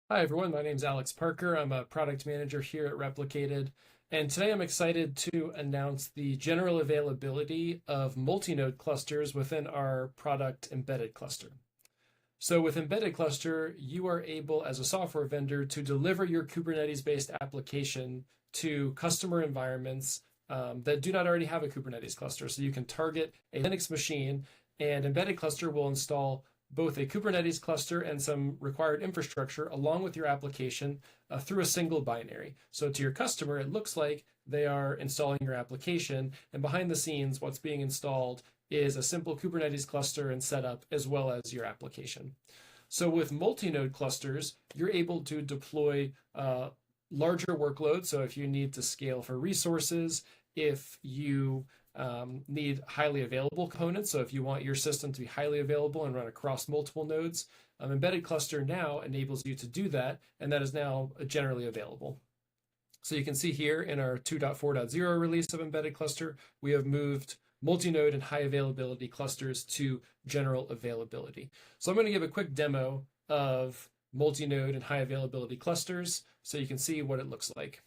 Hi, everyone. My name is Alex Parker. I'm a product manager here at Replicated. And today I'm excited to announce the general availability of multi-node clusters within our product embedded cluster. So with embedded cluster, you are able as a software vendor to deliver your Kubernetes-based application to customer environments that do not already have a Kubernetes cluster. So you can target a Linux machine, and embedded cluster will install both a Kubernetes cluster and some required infrastructure along with your application through a single binary. So to your customer, it looks like they are installing your application, and behind the scenes, what's being installed is a simple Kubernetes cluster and setup as well as your application. So with multi-node clusters, you're able to deploy larger workloads. So if you need to scale for resources, if you need highly available components, so if you want your system to be highly available and run across multiple nodes, embedded cluster now enables you to do that, and that is now generally available. So you can see here in our 2.4.0 release of embedded cluster, we have moved multi-node and high availability clusters to general availability. So I'm going to give a quick demo of multi-node and high availability clusters so you can see what it looks like.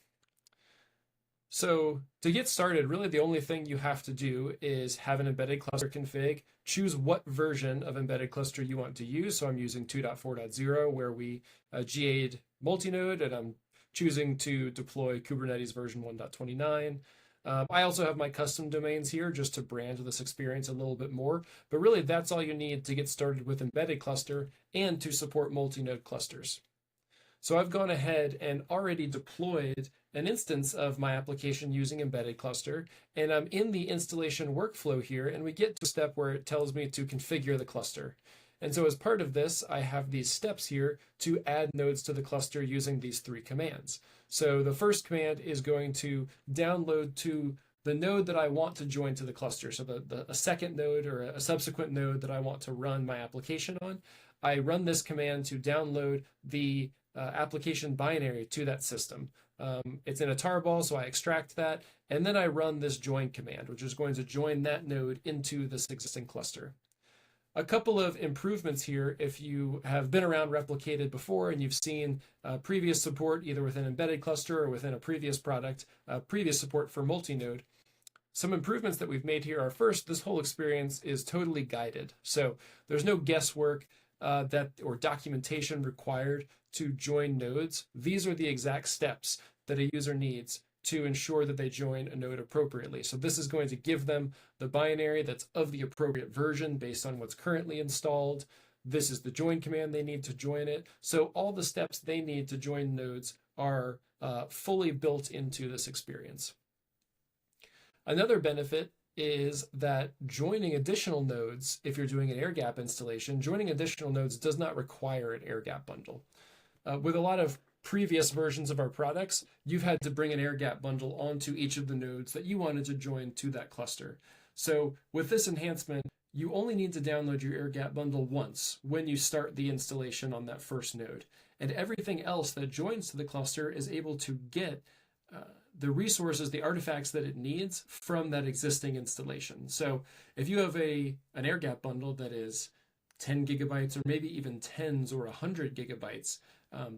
So to get started, really the only thing you have to do is have an embedded cluster config, choose what version of embedded cluster you want to use. So I'm using 2.4.0 where we GA'd multi-node, and I'm choosing to deploy Kubernetes version 1.29. I also have my custom domains here just to brand this experience a little bit more, but really that's all you need to get started with embedded cluster and to support multi-node clusters. So I've gone ahead and already deployed an instance of my application using embedded cluster, and I'm in the installation workflow here, and we get to a step where it tells me to configure the cluster. And so as part of this, I have these steps here to add nodes to the cluster using these three commands. So the first command is going to download to the node that I want to join to the cluster. So a second node or a subsequent node that I want to run my application on. I run this command to download the application binary to that system. It's in a tarball, so I extract that, and then I run this join command, which is going to join that node into this existing cluster. A couple of improvements here if you have been around Replicated before and you've seen previous support either within embedded cluster or within a previous product, previous support for multi-node. Some improvements that we've made here are first, this whole experience is totally guided. So there's no guesswork or documentation required to join nodes. These are the exact steps that a user needs to ensure that they join a node appropriately. So this is going to give them the binary that's of the appropriate version based on what's currently installed. This is the join command they need to join it. So all the steps they need to join nodes are fully built into this experience. Another benefit is that joining additional nodes, if you're doing an air gap installation, joining additional nodes does not require an air gap bundle. With a lot of previous versions of our products, you've had to bring an air gap bundle onto each of the nodes that you wanted to join to that cluster. So with this enhancement, you only need to download your air gap bundle once when you start the installation on that first node. And everything else that joins to the cluster is able to get the resources, the artifacts that it needs from that existing installation. So if you have an air gap bundle that is 10 gigabytes or maybe even tens or 100 gigabytes,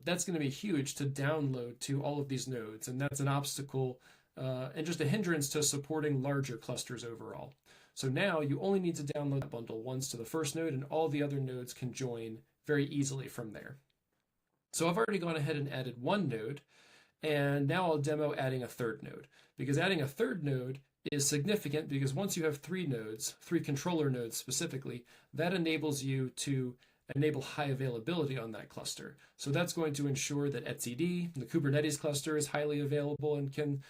that's going to be huge to download to all of these nodes. And that's an obstacle and just a hindrance to supporting larger clusters overall. So now you only need to download that bundle once to the first node, and all the other nodes can join very easily from there. So I've already gone ahead and added one node, and now I'll demo adding a third node, because adding a third node is significant because once you have three nodes, three controller nodes specifically, that enables you to enable high availability on that cluster. So that's going to ensure that etcd, the Kubernetes cluster, is highly available and can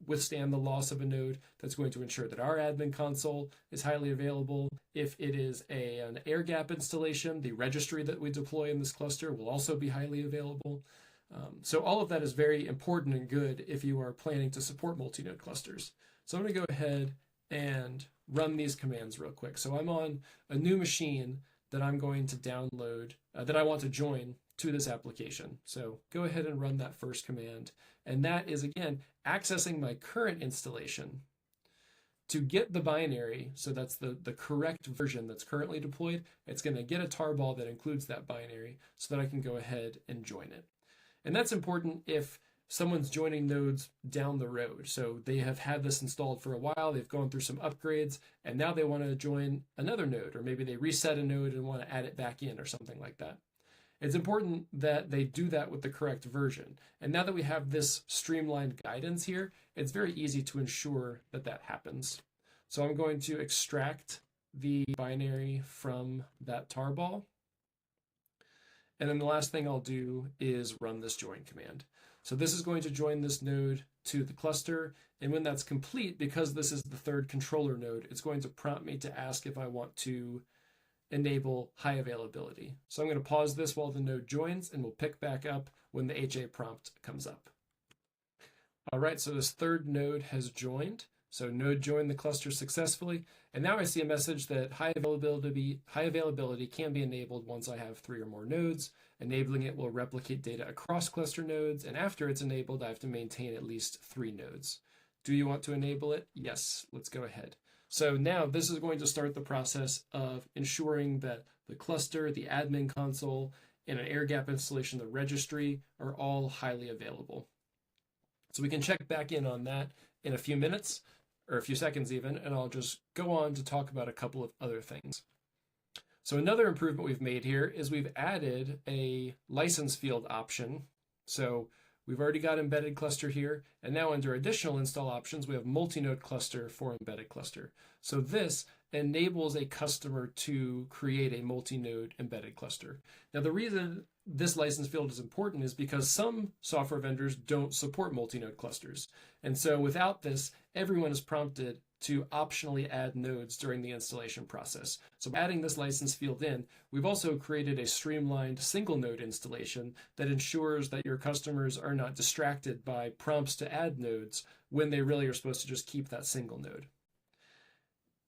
withstand the loss of a node. That's going to ensure that our admin console is highly available. If it is an air gap installation, the registry that we deploy in this cluster will also be highly available. So all of that is very important and good if you are planning to support multi-node clusters. So I'm going to go ahead and run these commands real quick. So I'm on a new machine that I'm going to download, that I want to join to this application. So go ahead and run that first command. And that is, again, accessing my current installation. to get the binary, so that's the correct version that's currently deployed, it's going to get a tarball that includes that binary so that I can go ahead and join it. And that's important if someone's joining nodes down the road. So they have had this installed for a while, they've gone through some upgrades, and now they want to join another node, or maybe they reset a node and want to add it back in or something like that. It's important that they do that with the correct version. And now that we have this streamlined guidance here, it's very easy to ensure that that happens. So I'm going to extract the binary from that tarball. And then the last thing I'll do is run this join command. So this is going to join this node to the cluster. And when that's complete, because this is the third controller node, it's going to prompt me to ask if I want to enable high availability. So I'm going to pause this while the node joins, and we'll pick back up when the HA prompt comes up. All right, so this third node has joined. So node joined the cluster successfully. And now I see a message that high availability can be enabled once I have 3 or more nodes. Enabling it will replicate data across cluster nodes. And after it's enabled, I have to maintain at least 3 nodes. Do you want to enable it? Yes, let's go ahead. So now this is going to start the process of ensuring that the cluster, the admin console, and an air gap installation, the registry, are all highly available. So we can check back in on that in a few minutes, or a few seconds even, and I'll just go on to talk about a couple of other things. So another improvement we've made here is we've added a license field option. So we've already got embedded cluster here, and now under additional install options, we have multi-node cluster for embedded cluster. So this enables a customer to create a multi-node embedded cluster. Now the reason this license field is important is because some software vendors don't support multi-node clusters. And so without this, everyone is prompted to optionally add nodes during the installation process. So by adding this license field in, we've also created a streamlined single node installation that ensures that your customers are not distracted by prompts to add nodes when they really are supposed to just keep that single node.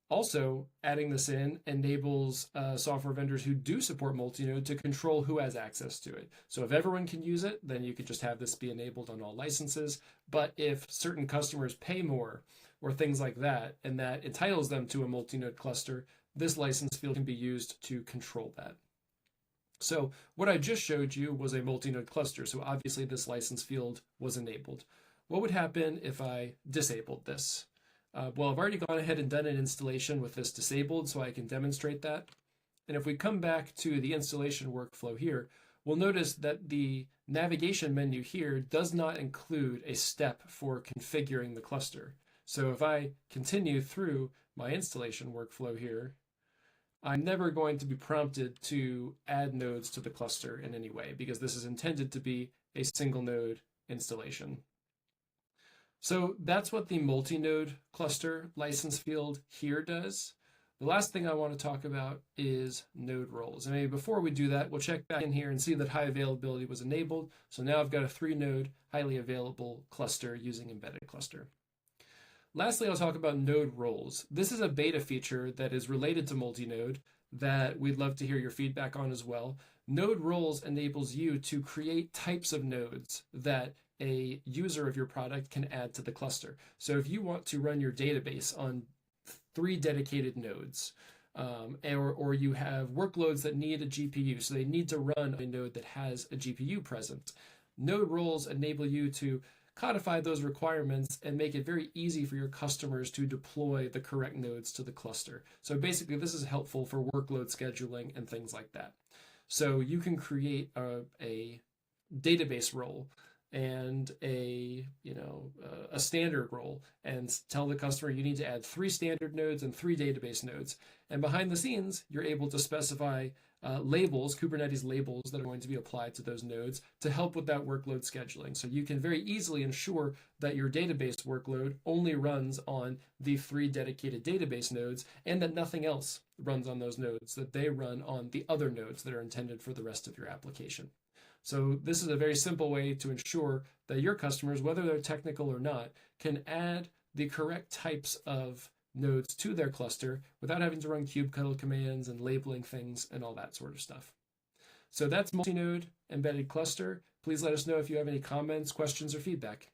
Also, adding this in enables software vendors who do support multi-node to control who has access to it. So if everyone can use it, then you could just have this be enabled on all licenses. But if certain customers pay more or things like that, and that entitles them to a multi-node cluster, this license field can be used to control that. So what I just showed you was a multi-node cluster. So obviously this license field was enabled. What would happen if I disabled this? Well, I've already gone ahead and done an installation with this disabled, so I can demonstrate that. And if we come back to the installation workflow here, we'll notice that the navigation menu here does not include a step for configuring the cluster. So if I continue through my installation workflow here, I'm never going to be prompted to add nodes to the cluster in any way, because this is intended to be a single node installation. So that's what the multi-node cluster license field here does. The last thing I want to talk about is node roles. And maybe before we do that, we'll check back in here and see that high availability was enabled. So now I've got a 3-node highly available cluster using embedded cluster. Lastly, I'll talk about node roles. This is a beta feature that is related to multi-node that we'd love to hear your feedback on as well. Node roles enables you to create types of nodes that a user of your product can add to the cluster. So if you want to run your database on 3 dedicated nodes, or you have workloads that need a GPU, so they need to run a node that has a GPU present, node roles enable you to codify those requirements and make it very easy for your customers to deploy the correct nodes to the cluster. So basically, this is helpful for workload scheduling and things like that. So you can create a database role and a standard role and tell the customer you need to add 3 standard nodes and 3 database nodes. And behind the scenes, you're able to specify labels, Kubernetes labels that are going to be applied to those nodes to help with that workload scheduling. So you can very easily ensure that your database workload only runs on the 3 dedicated database nodes and that nothing else runs on those nodes, that they run on the other nodes that are intended for the rest of your application. So this is a very simple way to ensure that your customers, whether they're technical or not, can add the correct types of nodes to their cluster without having to run kubectl commands and labeling things and all that sort of stuff. So that's multi-node embedded cluster. Please let us know if you have any comments, questions, or feedback.